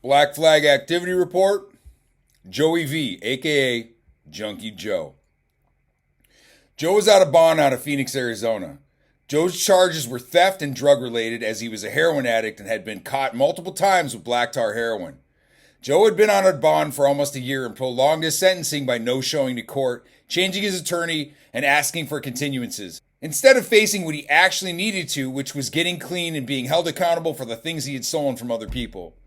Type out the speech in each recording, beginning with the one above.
Black Flag Activity Report. Joey V, aka Junky Joe. Joe was out of bond out of Phoenix, Arizona. Joe's charges were theft and drug related as he was a heroin addict and had been caught multiple times with black tar heroin. Joe had been on a bond for almost a year and prolonged his sentencing by no showing to court, changing his attorney, and asking for continuances. Instead of facing what he actually needed to, which was getting clean and being held accountable for the things he had stolen from other people.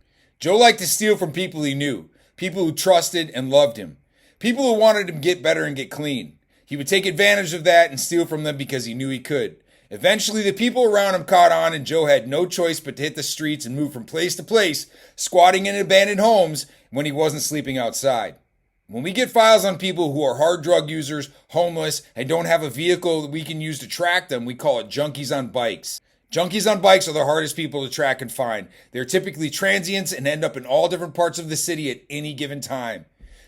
Joe liked to steal from people he knew, people who trusted and loved him, people who wanted him to get better and get clean. He would take advantage of that and steal from them because he knew he could. Eventually, the people around him caught on, and Joe had no choice but to hit the streets and move from place to place, squatting in abandoned homes when he wasn't sleeping outside. When we get files on people who are hard drug users, homeless, and don't have a vehicle that we can use to track them, we call it junkies on bikes. Junkies on bikes are the hardest people to track and find. They're typically transients and end up in all different parts of the city at any given time.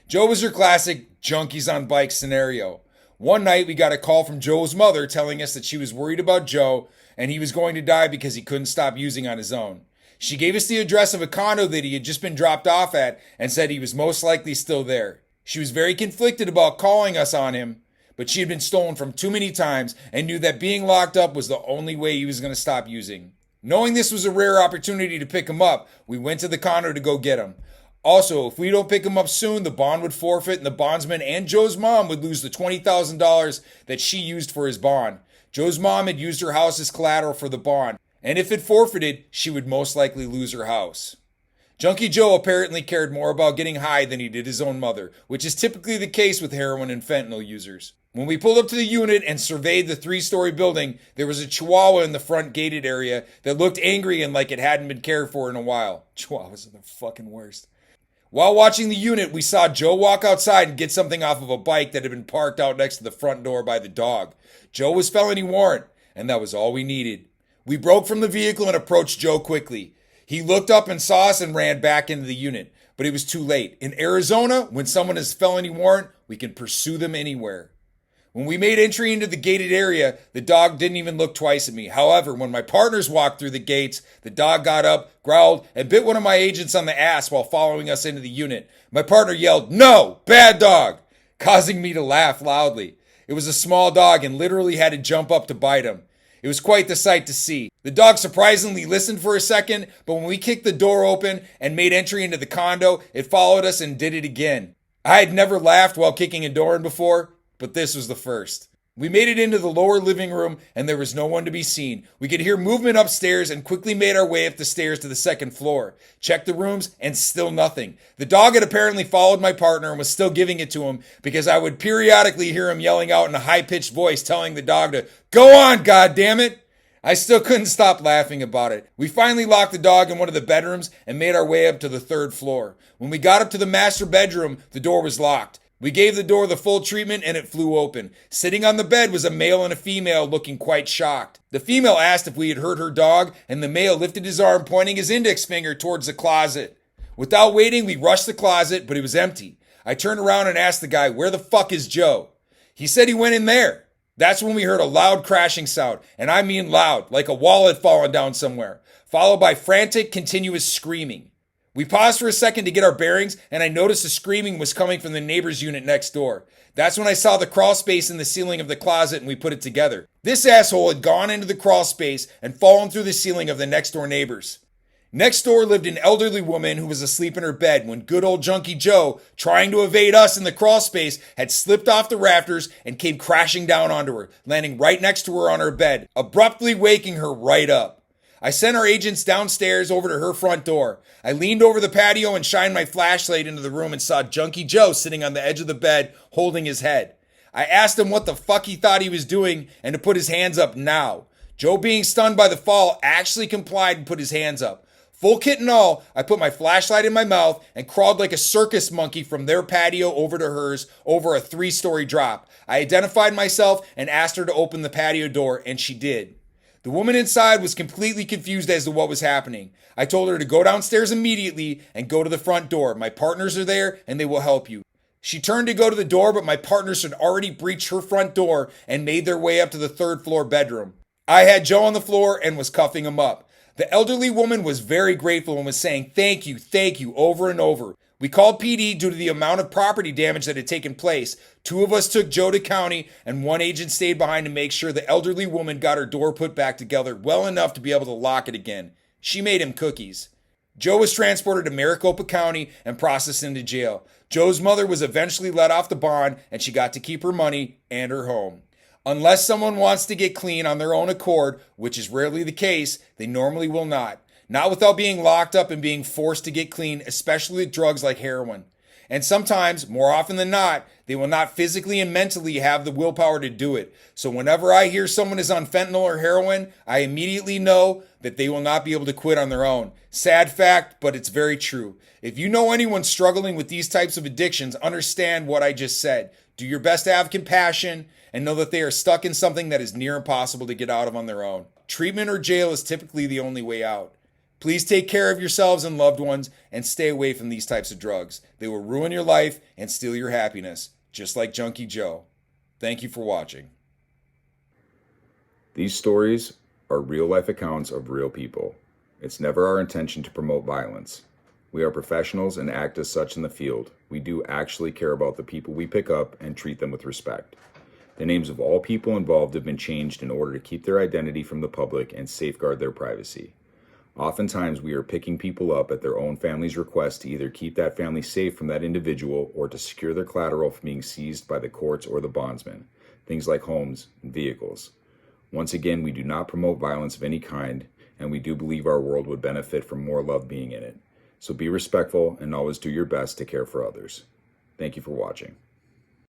Joe was your classic junkies on bikes scenario. One night we got a call from Joe's mother telling us that she was worried about Joe and he was going to die because he couldn't stop using on his own. She gave us the address of a condo that he had just been dropped off at and said he was most likely still there. She was very conflicted about calling us on him, but she had been stolen from too many times and knew that being locked up was the only way he was going to stop using. Knowing this was a rare opportunity to pick him up, we went to the condo to go get him. Also, if we don't pick him up soon, the bond would forfeit and the bondsman and Joe's mom would lose the $20,000 that she used for his bond. Joe's mom had used her house as collateral for the bond, and if it forfeited, she would most likely lose her house. Junky Joe apparently cared more about getting high than he did his own mother, which is typically the case with heroin and fentanyl users. When we pulled up to the unit and surveyed the 3-story building, there was a chihuahua in the front gated area that looked angry and like it hadn't been cared for in a while. Chihuahuas are the fucking worst. While watching the unit, we saw Joe walk outside and get something off of a bike that had been parked out next to the front door by the dog. Joe was felony warrant, and that was all we needed. We broke from the vehicle and approached Joe quickly. He looked up and saw us and ran back into the unit, but it was too late. In Arizona, when someone has felony warrant, we can pursue them anywhere. When we made entry into the gated area, the dog didn't even look twice at me. However, when my partners walked through the gates, the dog got up, growled, and bit one of my agents on the ass while following us into the unit. My partner yelled, "No, bad dog," causing me to laugh loudly. It was a small dog and literally had to jump up to bite him. It was quite the sight to see. The dog surprisingly listened for a second, but when we kicked the door open and made entry into the condo, it followed us and did it again. I had never laughed while kicking a door in before, but this was the first. We made it into the lower living room and there was no one to be seen. We could hear movement upstairs and quickly made our way up the stairs to the second floor. Checked the rooms and still nothing. The dog had apparently followed my partner and was still giving it to him because I would periodically hear him yelling out in a high-pitched voice telling the dog to go on, goddammit! I still couldn't stop laughing about it. We finally locked the dog in one of the bedrooms and made our way up to the third floor. When we got up to the master bedroom, the door was locked. We gave the door the full treatment and it flew open. Sitting on the bed was a male and a female looking quite shocked. The female asked if we had hurt her dog and the male lifted his arm pointing his index finger towards the closet. Without waiting, we rushed the closet, but it was empty. I turned around and asked the guy, "Where the fuck is Joe?" He said he went in there. That's when we heard a loud crashing sound, and I mean loud, like a wall had fallen down somewhere, followed by frantic, continuous screaming. We paused for a second to get our bearings, and I noticed the screaming was coming from the neighbor's unit next door. That's when I saw the crawl space in the ceiling of the closet and we put it together. This asshole had gone into the crawl space and fallen through the ceiling of the next door neighbors. Next door lived an elderly woman who was asleep in her bed when good old Junky Joe, trying to evade us in the crawl space, had slipped off the rafters and came crashing down onto her, landing right next to her on her bed, abruptly waking her right up. I sent our agents downstairs over to her front door. I leaned over the patio and shined my flashlight into the room and saw Junky Joe sitting on the edge of the bed holding his head. I asked him what the fuck he thought he was doing and to put his hands up now. Joe, being stunned by the fall, actually complied and put his hands up. Full kit and all, I put my flashlight in my mouth and crawled like a circus monkey from their patio over to hers over a 3-story drop. I identified myself and asked her to open the patio door, and she did. The woman inside was completely confused as to what was happening. I told her to go downstairs immediately and go to the front door. My partners are there and they will help you. She turned to go to the door, but my partners had already breached her front door and made their way up to the 3rd floor bedroom. I had Joe on the floor and was cuffing him up. The elderly woman was very grateful and was saying, thank you, over and over. We called PD due to the amount of property damage that had taken place. 2 of us took Joe to county, and 1 agent stayed behind to make sure the elderly woman got her door put back together well enough to be able to lock it again. She made him cookies. Joe was transported to Maricopa County and processed into jail. Joe's mother was eventually let off the bond, and she got to keep her money and her home. Unless someone wants to get clean on their own accord, which is rarely the case, they normally will not. Not without being locked up and being forced to get clean, especially with drugs like heroin. And sometimes, more often than not, they will not physically and mentally have the willpower to do it. So whenever I hear someone is on fentanyl or heroin, I immediately know that they will not be able to quit on their own. Sad fact, but it's very true. If you know anyone struggling with these types of addictions, understand what I just said. Do your best to have compassion and know that they are stuck in something that is near impossible to get out of on their own. Treatment or jail is typically the only way out. Please take care of yourselves and loved ones and stay away from these types of drugs. They will ruin your life and steal your happiness, just like Junky Joe. Thank you for watching. These stories are real-life accounts of real people. It's never our intention to promote violence. We are professionals and act as such in the field. We do actually care about the people we pick up and treat them with respect. The names of all people involved have been changed in order to keep their identity from the public and safeguard their privacy. Oftentimes, we are picking people up at their own family's request to either keep that family safe from that individual or to secure their collateral from being seized by the courts or the bondsman, things like homes and vehicles. Once again, we do not promote violence of any kind, and we do believe our world would benefit from more love being in it. So be respectful and always do your best to care for others. Thank you for watching.